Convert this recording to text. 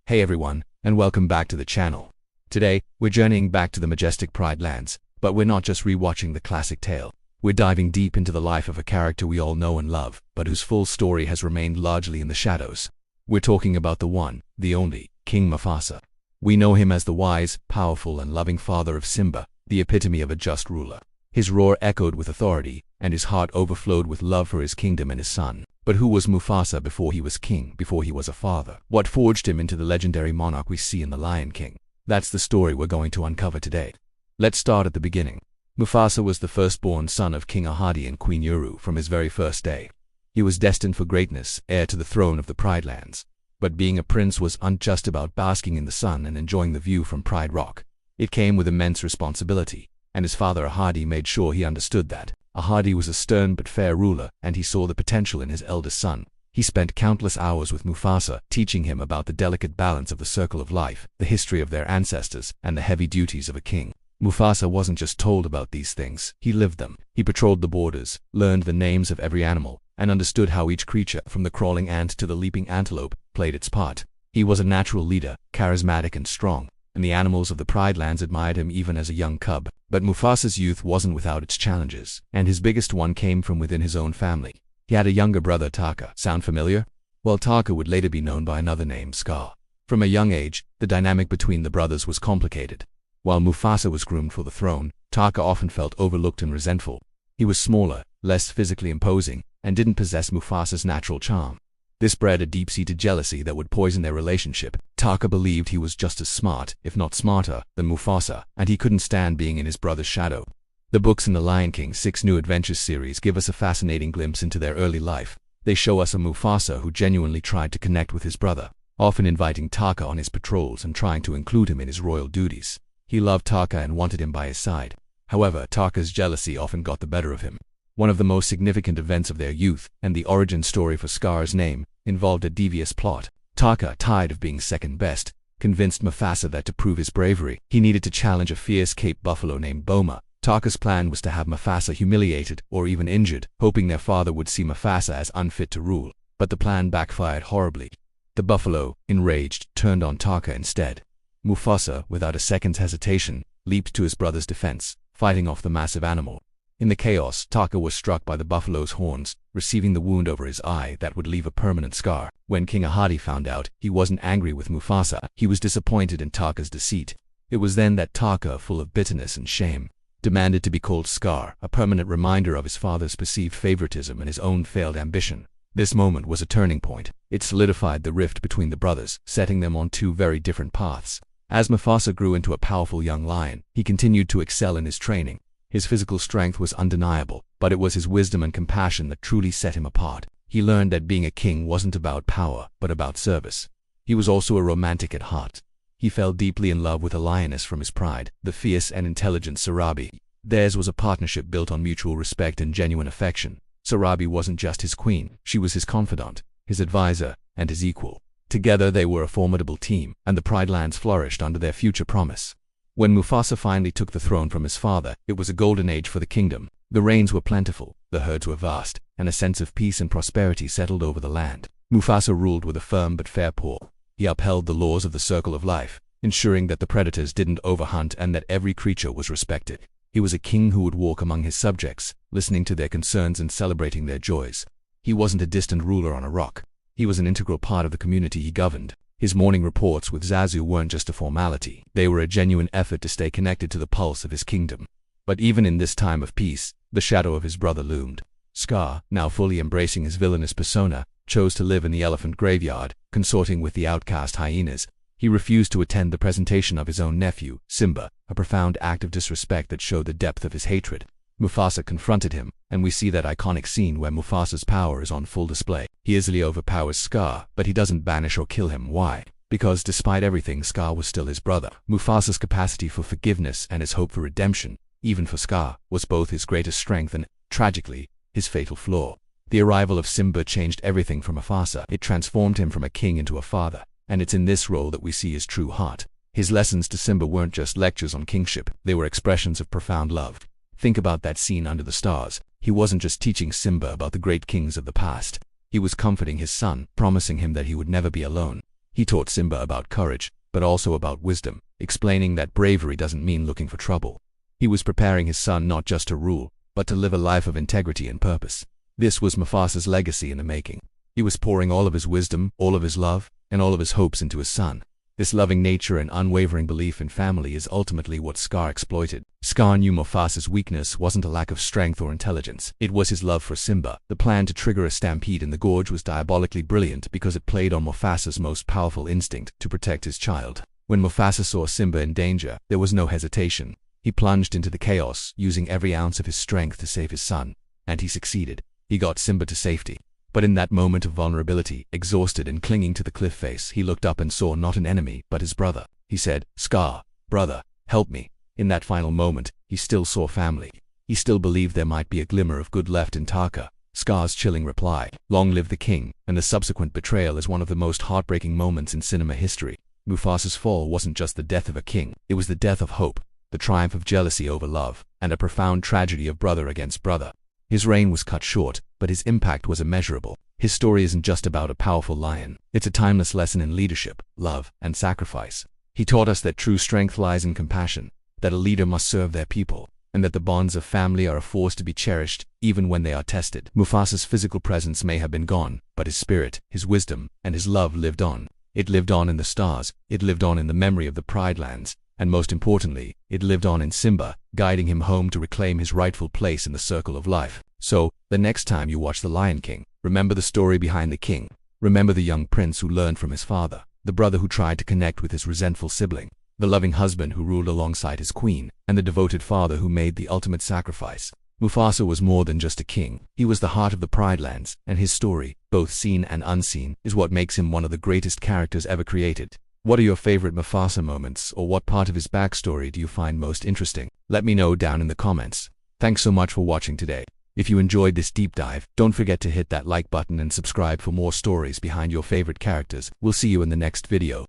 Hey everyone, and welcome back to the channel. Today, we're journeying back to the majestic Pridelands, but we're not just rewatching the classic tale. We're diving deep into the life of a character we all know and love, but whose full story has remained largely in the shadows. We're talking about the one, the only, King Mufasa. We know him as the wise, powerful, and loving father of Simba, the epitome of a just ruler. His roar echoed with authority, and his heart overflowed with love for his kingdom and his son. But who was Mufasa before he was king, before he was a father? What forged him into the legendary monarch we see in The Lion King? That's the story we're going to uncover today. Let's start at the beginning. Mufasa was the firstborn son of King Ahadi and Queen Uru from his very first day. He was destined for greatness, heir to the throne of the Pridelands. But being a prince wasn't just about basking in the sun and enjoying the view from Pride Rock. It came with immense responsibility, and his father Ahadi made sure he understood that. Ahadi was a stern but fair ruler, and he saw the potential in his eldest son. He spent countless hours with Mufasa, teaching him about the delicate balance of the circle of life, the history of their ancestors, and the heavy duties of a king. Mufasa wasn't just told about these things, he lived them. He patrolled the borders, learned the names of every animal, and understood how each creature, from the crawling ant to the leaping antelope, played its part. He was a natural leader, charismatic and strong, and the animals of the Pridelands admired him even as a young cub. But Mufasa's youth wasn't without its challenges, and his biggest one came from within his own family. He had a younger brother, Taka. Sound familiar? Well, Taka would later be known by another name, Scar. From a young age, the dynamic between the brothers was complicated. While Mufasa was groomed for the throne, Taka often felt overlooked and resentful. He was smaller, less physically imposing, and didn't possess Mufasa's natural charm. This bred a deep-seated jealousy that would poison their relationship. Taka believed he was just as smart, if not smarter, than Mufasa, and he couldn't stand being in his brother's shadow. The books in The Lion King's 6 New Adventures series give us a fascinating glimpse into their early life. They show us a Mufasa who genuinely tried to connect with his brother, often inviting Taka on his patrols and trying to include him in his royal duties. He loved Taka and wanted him by his side. However, Taka's jealousy often got the better of him. One of the most significant events of their youth, and the origin story for Scar's name, involved a devious plot. Taka, tired of being second best, convinced Mufasa that to prove his bravery, he needed to challenge a fierce Cape buffalo named Boma. Taka's plan was to have Mufasa humiliated or even injured, hoping their father would see Mufasa as unfit to rule. But the plan backfired horribly. The buffalo, enraged, turned on Taka instead. Mufasa, without a second's hesitation, leaped to his brother's defense, fighting off the massive animal. In the chaos, Taka was struck by the buffalo's horns, receiving the wound over his eye that would leave a permanent scar. When King Ahadi found out, he wasn't angry with Mufasa, he was disappointed in Taka's deceit. It was then that Taka, full of bitterness and shame, demanded to be called Scar, a permanent reminder of his father's perceived favoritism and his own failed ambition. This moment was a turning point. It solidified the rift between the brothers, setting them on 2 very different paths. As Mufasa grew into a powerful young lion, he continued to excel in his training. His physical strength was undeniable, but it was his wisdom and compassion that truly set him apart. He learned that being a king wasn't about power, but about service. He was also a romantic at heart. He fell deeply in love with a lioness from his pride, the fierce and intelligent Sarabi. Theirs was a partnership built on mutual respect and genuine affection. Sarabi wasn't just his queen, she was his confidant, his advisor, and his equal. Together they were a formidable team, and the Pridelands flourished under their future promise. When Mufasa finally took the throne from his father, it was a golden age for the kingdom. The rains were plentiful, the herds were vast, and a sense of peace and prosperity settled over the land. Mufasa ruled with a firm but fair paw. He upheld the laws of the circle of life, ensuring that the predators didn't overhunt and that every creature was respected. He was a king who would walk among his subjects, listening to their concerns and celebrating their joys. He wasn't a distant ruler on a rock. He was an integral part of the community he governed. His morning reports with Zazu weren't just a formality. They were a genuine effort to stay connected to the pulse of his kingdom. But even in this time of peace, the shadow of his brother loomed. Scar, now fully embracing his villainous persona, chose to live in the elephant graveyard, consorting with the outcast hyenas. He refused to attend the presentation of his own nephew, Simba, a profound act of disrespect that showed the depth of his hatred. Mufasa confronted him, and we see that iconic scene where Mufasa's power is on full display. He easily overpowers Scar, but he doesn't banish or kill him. Why? Because despite everything, Scar was still his brother. Mufasa's capacity for forgiveness and his hope for redemption, even for Scar, was both his greatest strength and, tragically, his fatal flaw. The arrival of Simba changed everything for Mufasa. It transformed him from a king into a father, and it's in this role that we see his true heart. His lessons to Simba weren't just lectures on kingship, they were expressions of profound love. Think about that scene under the stars. He wasn't just teaching Simba about the great kings of the past. He was comforting his son, promising him that he would never be alone. He taught Simba about courage, but also about wisdom, explaining that bravery doesn't mean looking for trouble. He was preparing his son not just to rule, but to live a life of integrity and purpose. This was Mufasa's legacy in the making. He was pouring all of his wisdom, all of his love, and all of his hopes into his son. This loving nature and unwavering belief in family is ultimately what Scar exploited. Scar knew Mufasa's weakness wasn't a lack of strength or intelligence. It was his love for Simba. The plan to trigger a stampede in the gorge was diabolically brilliant because it played on Mufasa's most powerful instinct to protect his child. When Mufasa saw Simba in danger, there was no hesitation. He plunged into the chaos, using every ounce of his strength to save his son. And he succeeded. He got Simba to safety. But in that moment of vulnerability, exhausted and clinging to the cliff face, he looked up and saw not an enemy, but his brother. He said, "Scar, brother, help me." In that final moment, he still saw family. He still believed there might be a glimmer of good left in Taka. Scar's chilling reply, "Long live the king," and the subsequent betrayal is one of the most heartbreaking moments in cinema history. Mufasa's fall wasn't just the death of a king, it was the death of hope, the triumph of jealousy over love, and a profound tragedy of brother against brother. His reign was cut short, but his impact was immeasurable. His story isn't just about a powerful lion. It's a timeless lesson in leadership, love, and sacrifice. He taught us that true strength lies in compassion, that a leader must serve their people, and that the bonds of family are a force to be cherished, even when they are tested. Mufasa's physical presence may have been gone, but his spirit, his wisdom, and his love lived on. It lived on in the stars, it lived on in the memory of the Pridelands, and most importantly, it lived on in Simba, guiding him home to reclaim his rightful place in the circle of life. So, the next time you watch The Lion King, remember the story behind the king. Remember the young prince who learned from his father, the brother who tried to connect with his resentful sibling, the loving husband who ruled alongside his queen, and the devoted father who made the ultimate sacrifice. Mufasa was more than just a king. He was the heart of the Pridelands, and his story, both seen and unseen, is what makes him one of the greatest characters ever created. What are your favorite Mufasa moments, or what part of his backstory do you find most interesting? Let me know down in the comments. Thanks so much for watching today. If you enjoyed this deep dive, don't forget to hit that like button and subscribe for more stories behind your favorite characters. We'll see you in the next video.